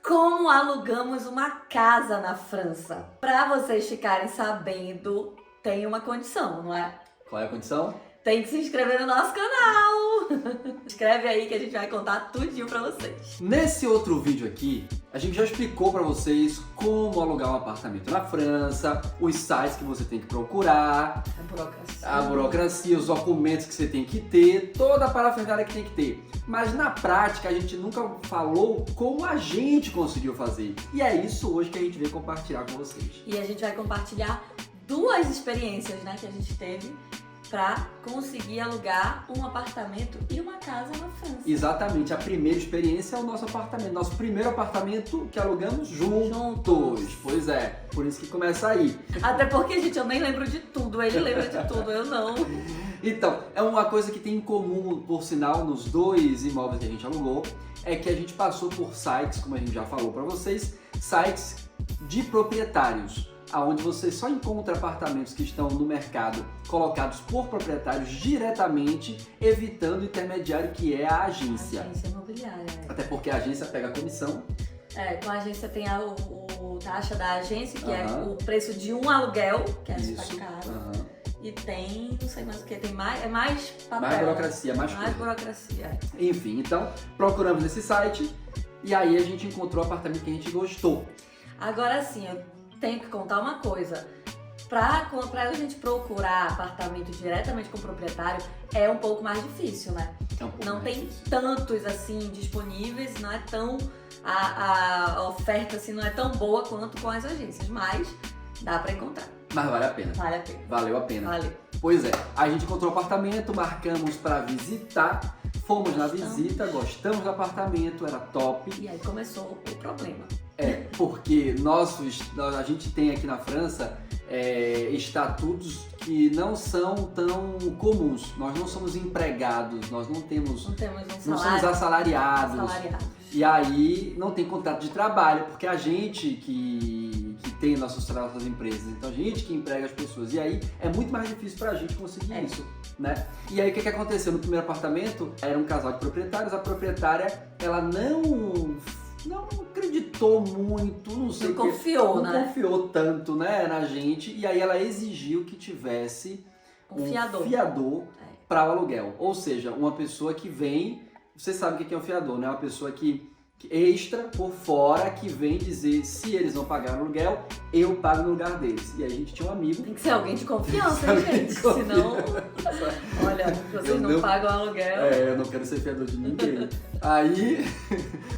Como alugamos uma casa na França? Para vocês ficarem sabendo, tem uma condição, não é? Qual é a condição? Tem que se inscrever no nosso canal! Inscreve aí que a gente vai contar tudinho pra vocês. Nesse outro vídeo aqui, a gente já explicou pra vocês como alugar um apartamento na França, os sites que você tem que procurar, a burocracia, os documentos que você tem que ter, toda a parafernália que tem que ter. Mas na prática a gente nunca falou como a gente conseguiu fazer. E é isso hoje que a gente veio compartilhar com vocês. E a gente vai compartilhar duas experiências, né, que a gente teve para conseguir alugar um apartamento e uma casa na França. Exatamente, a primeira experiência é o nosso apartamento, nosso primeiro apartamento que alugamos juntos. Pois é, por isso que começa aí. Até porque, gente, eu nem lembro de tudo, ele lembra de tudo, eu não. Então, é uma coisa que tem em comum, por sinal, nos dois imóveis que a gente alugou, é que a gente passou por sites, como a gente já falou para vocês, sites de proprietários, onde você só encontra apartamentos que estão no mercado colocados por proprietários diretamente, evitando o intermediário que é a agência. Agência imobiliária. Até porque a agência pega a comissão. Com a agência tem o taxa da agência, que é o preço de um aluguel, que é super caro. E tem, não sei mais o que, tem mais, é mais papel. Mais burocracia, mais coisa. Burocracia. Enfim, então procuramos nesse site e aí a gente encontrou o apartamento que a gente gostou. Agora sim, eu tenho que contar uma coisa. Pra a gente procurar apartamento diretamente com o proprietário é um pouco mais difícil, né? Não tem tantos assim disponíveis, não é tão. A oferta assim não é tão boa quanto com as agências, mas dá pra encontrar. Mas vale a pena. Vale a pena. Valeu a pena. Valeu. Pois é, a gente encontrou o apartamento, marcamos pra visitar, fomos na visita, gostamos do apartamento, era top. E aí começou o problema. Porque a gente tem aqui na França estatutos que não são tão comuns. Nós não somos empregados, nós não temos um salário, não somos assalariados. E aí não tem contrato de trabalho, porque a gente que tem nossas empresas, então a gente que emprega as pessoas. E aí é muito mais difícil pra gente conseguir isso, né? E aí o que aconteceu? No primeiro apartamento era um casal de proprietários, a proprietária ela não acreditou muito, não sei não confiou, não confiou tanto, né, na gente, e aí ela exigiu que tivesse um fiador para o aluguel, ou seja, uma pessoa que vem, você sabe o que é um fiador, né? Uma pessoa que extra por fora que vem dizer se eles não pagaram aluguel, eu pago no lugar deles. E aí a gente tinha um amigo. Tem que ser alguém de confiança, hein, gente? Senão, olha, vocês não pagam aluguel. Eu não quero ser fiador de ninguém. Aí,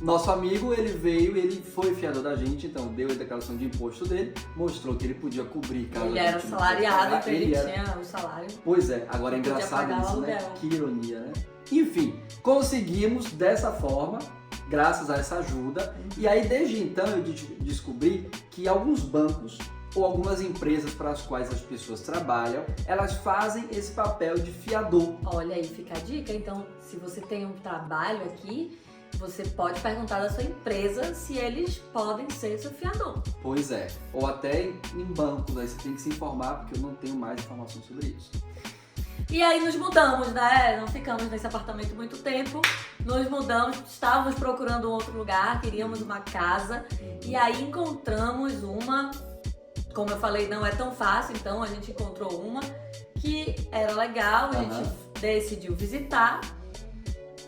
nosso amigo, ele veio, ele foi fiador da gente, então deu a declaração de imposto dele, mostrou que ele podia cobrir caso ele era salariado, então ele tinha o salário. Pois é, agora é engraçado isso, né? Que ironia, né? Enfim, conseguimos dessa forma, graças a essa ajuda, e aí desde então eu descobri que alguns bancos ou algumas empresas para as quais as pessoas trabalham, elas fazem esse papel de fiador. Olha aí, fica a dica, então se você tem um trabalho aqui, você pode perguntar da sua empresa se eles podem ser seu fiador. Pois é, ou até em bancos, aí você tem que se informar, porque eu não tenho mais informação sobre isso. E aí nos mudamos, né? Não ficamos nesse apartamento muito tempo. Nos mudamos, estávamos procurando um outro lugar, queríamos uma casa. E aí encontramos uma, como eu falei, não é tão fácil, então a gente encontrou uma que era legal, a gente decidiu visitar.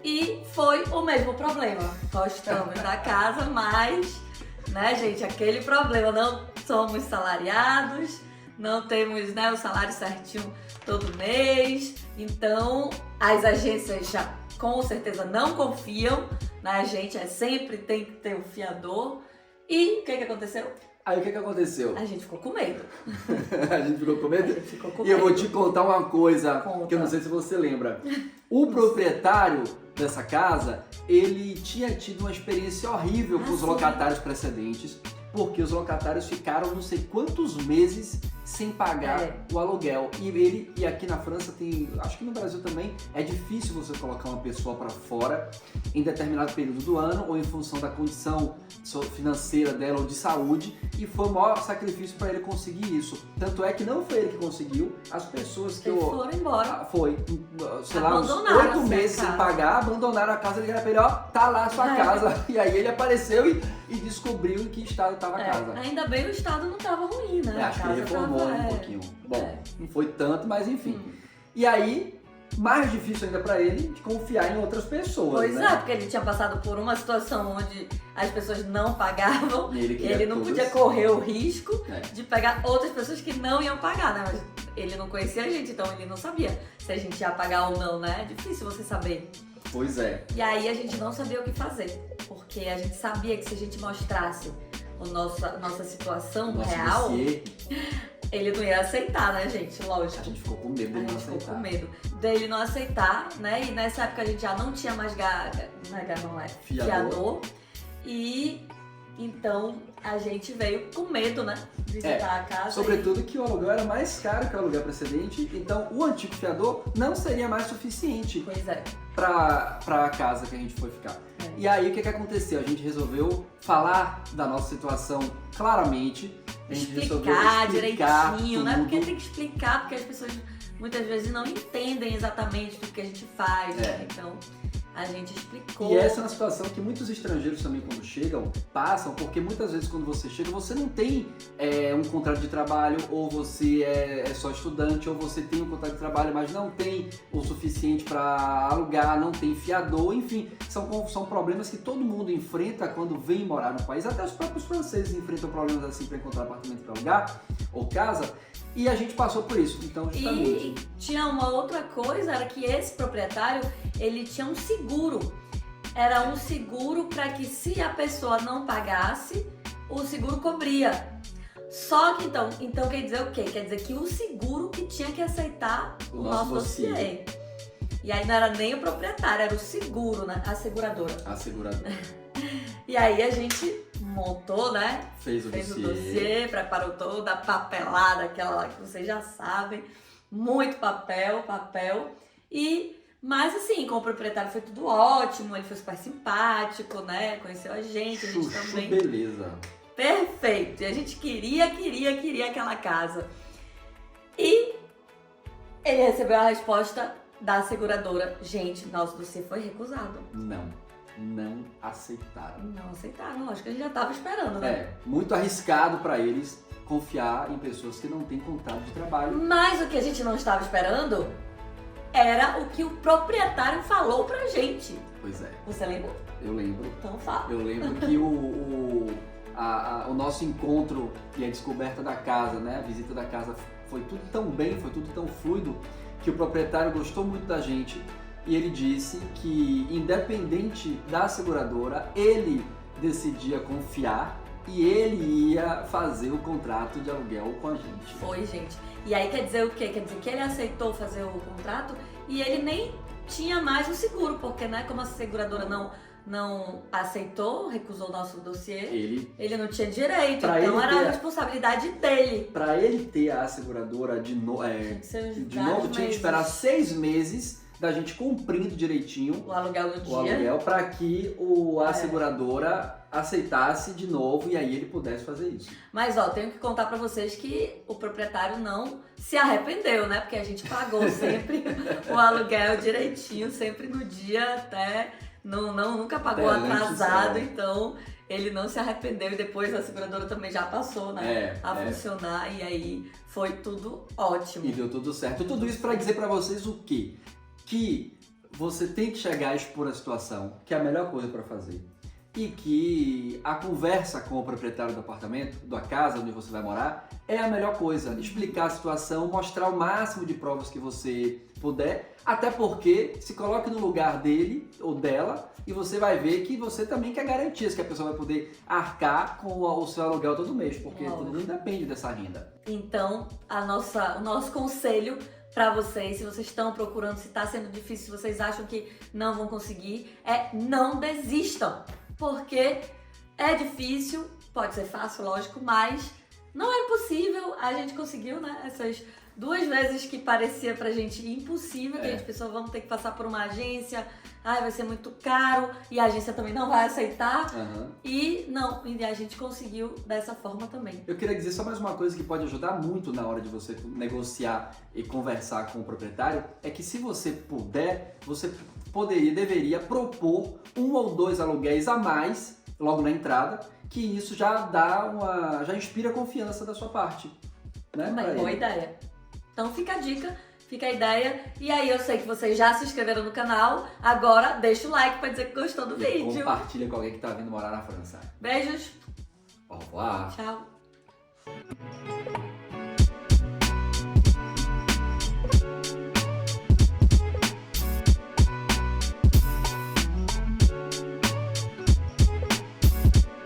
E foi o mesmo problema. Gostamos da casa, mas, né, gente, aquele problema, não somos salariados, não temos, né, o salário certinho todo mês, então as agências já com certeza não confiam na gente, sempre tem que ter um fiador. E o que aconteceu? Aí o que aconteceu? A gente ficou com medo. A gente ficou com medo? A gente ficou com e medo. Eu vou te contar uma coisa que eu não sei se você lembra. O proprietário dessa casa, ele tinha tido uma experiência horrível com os locatários precedentes, porque os locatários ficaram não sei quantos meses sem pagar o aluguel. E aqui na França tem, acho que no Brasil também, é difícil você colocar uma pessoa para fora em determinado período do ano ou em função da condição financeira dela ou de saúde, e foi o maior sacrifício para ele conseguir isso. Tanto é que não foi ele que conseguiu, as pessoas que foram embora. Foi, sei lá, uns 8 meses sem pagar, abandonaram a casa, ligaram pra ele, ó, tá lá a sua casa. E aí ele apareceu e descobriu em que estado estava a casa. Ainda bem o estado não tava ruim, né? Acho que ele reformou um pouquinho. Bom, não foi tanto, mas enfim. Hum. E aí, mais difícil ainda pra ele de confiar em outras pessoas, Pois né? é, porque ele tinha passado por uma situação onde as pessoas não pagavam, E ele não todas- podia correr o risco É. de pegar outras pessoas que não iam pagar, né? Mas ele não conhecia a gente, então ele não sabia se a gente ia pagar ou não, né? É difícil você saber. Pois é. E aí a gente não sabia o que fazer, porque a gente sabia que se a gente mostrasse nossa situação Nosso real, dossiê, ele não ia aceitar, né, gente? Lógico. a gente ficou com medo A dele não gente ficou aceitar. com medo dele não aceitar, né? E nessa época a gente já não tinha mais fiador. E então a gente veio com medo, né? De visitar a casa. Sobretudo que o aluguel era mais caro que o aluguel precedente, então o antigo fiador não seria mais suficiente Pois é. para a casa que a gente foi ficar. É. E aí o que aconteceu? A gente resolveu falar da nossa situação claramente. A gente resolveu Explicar explicar direitinho, né? tudo. Porque tem que explicar, porque as pessoas muitas vezes não entendem exatamente do que a gente faz, né? Então a gente explicou. E essa é uma situação que muitos estrangeiros também, quando chegam, passam, porque muitas vezes quando você chega, você não tem um contrato de trabalho, ou você é só estudante, ou você tem um contrato de trabalho, mas não tem o suficiente para alugar, não tem fiador, enfim, são problemas que todo mundo enfrenta quando vem morar no país. Até os próprios franceses enfrentam problemas assim para encontrar apartamento para alugar, ou casa, e a gente passou por isso. Então, justamente... E tinha uma outra coisa, era que esse proprietário, ele tinha um seguro. Era um seguro para que se a pessoa não pagasse, o seguro cobria. Só que então quer dizer o quê? Quer dizer que o seguro que tinha que aceitar o nosso dossiê. E aí não era nem o proprietário, era o seguro, né? A seguradora. A seguradora. E aí a gente montou, né? Fez o dossiê, preparou toda a papelada, aquela lá que vocês já sabem. Muito papel. Mas assim, com o proprietário foi tudo ótimo, ele foi super simpático, né? Conheceu a gente também. Beleza. Perfeito. E a gente queria aquela casa. E ele recebeu a resposta da seguradora. Gente, nosso dossiê foi recusado. Não aceitaram. Não aceitaram, lógico que a gente já tava esperando, né? Muito arriscado para eles confiar em pessoas que não têm contrato de trabalho. Mas o que a gente não estava esperando era o que o proprietário falou pra gente. Pois é, Você lembra? eu lembro. Então fala. Eu lembro que o nosso encontro e a descoberta da casa, né, a visita da casa foi tudo tão bem, foi tudo tão fluido, que o proprietário gostou muito da gente e ele disse que, independente da seguradora, ele decidia confiar e ele ia fazer o contrato de aluguel com a gente. Foi, gente. E aí quer dizer o quê? Quer dizer que ele aceitou fazer o contrato e ele nem tinha mais o seguro, porque, né, como a seguradora não aceitou, recusou o nosso dossiê, ele não tinha direito, então era a responsabilidade dele. Para ele ter a seguradora de novo, tinha que esperar 6 meses da gente cumprindo direitinho o aluguel no dia. O aluguel para que a seguradora aceitasse de novo e aí ele pudesse fazer isso. Mas ó, tenho que contar pra vocês que o proprietário não se arrependeu, né? Porque a gente pagou sempre o aluguel direitinho, sempre no dia, até nunca pagou atrasado, então ele não se arrependeu e depois a seguradora também já passou, né, a funcionar e aí foi tudo ótimo. E deu tudo certo. Tudo isso para dizer para vocês o quê? Que você tem que chegar a expor a situação, que é a melhor coisa para fazer. E que a conversa com o proprietário do apartamento, da casa onde você vai morar, é a melhor coisa. Explicar a situação, mostrar o máximo de provas que você puder, até porque se coloque no lugar dele ou dela e você vai ver que você também quer garantias que a pessoa vai poder arcar com o seu aluguel todo mês, porque todo mundo depende dessa renda. Então, o nosso conselho para vocês, se vocês estão procurando, se está sendo difícil, se vocês acham que não vão conseguir, não desistam, porque é difícil, pode ser fácil, lógico, mas não é impossível. A gente conseguiu, né, essas 2 vezes que parecia pra gente impossível, que a gente pensou, vamos ter que passar por uma agência, vai ser muito caro, e a agência também não vai aceitar, e a gente conseguiu dessa forma também. Eu queria dizer só mais uma coisa que pode ajudar muito na hora de você negociar e conversar com o proprietário, é que se você puder, você deveria propor 1 ou 2 aluguéis a mais logo na entrada, que isso já inspira confiança da sua parte. Né, Uma boa ideia. Então fica a dica, fica a ideia. E aí eu sei que vocês já se inscreveram no canal. Agora deixa o like pra dizer que gostou do vídeo. Compartilha com alguém que tá vindo morar na França. Beijos. Au revoir. Tchau.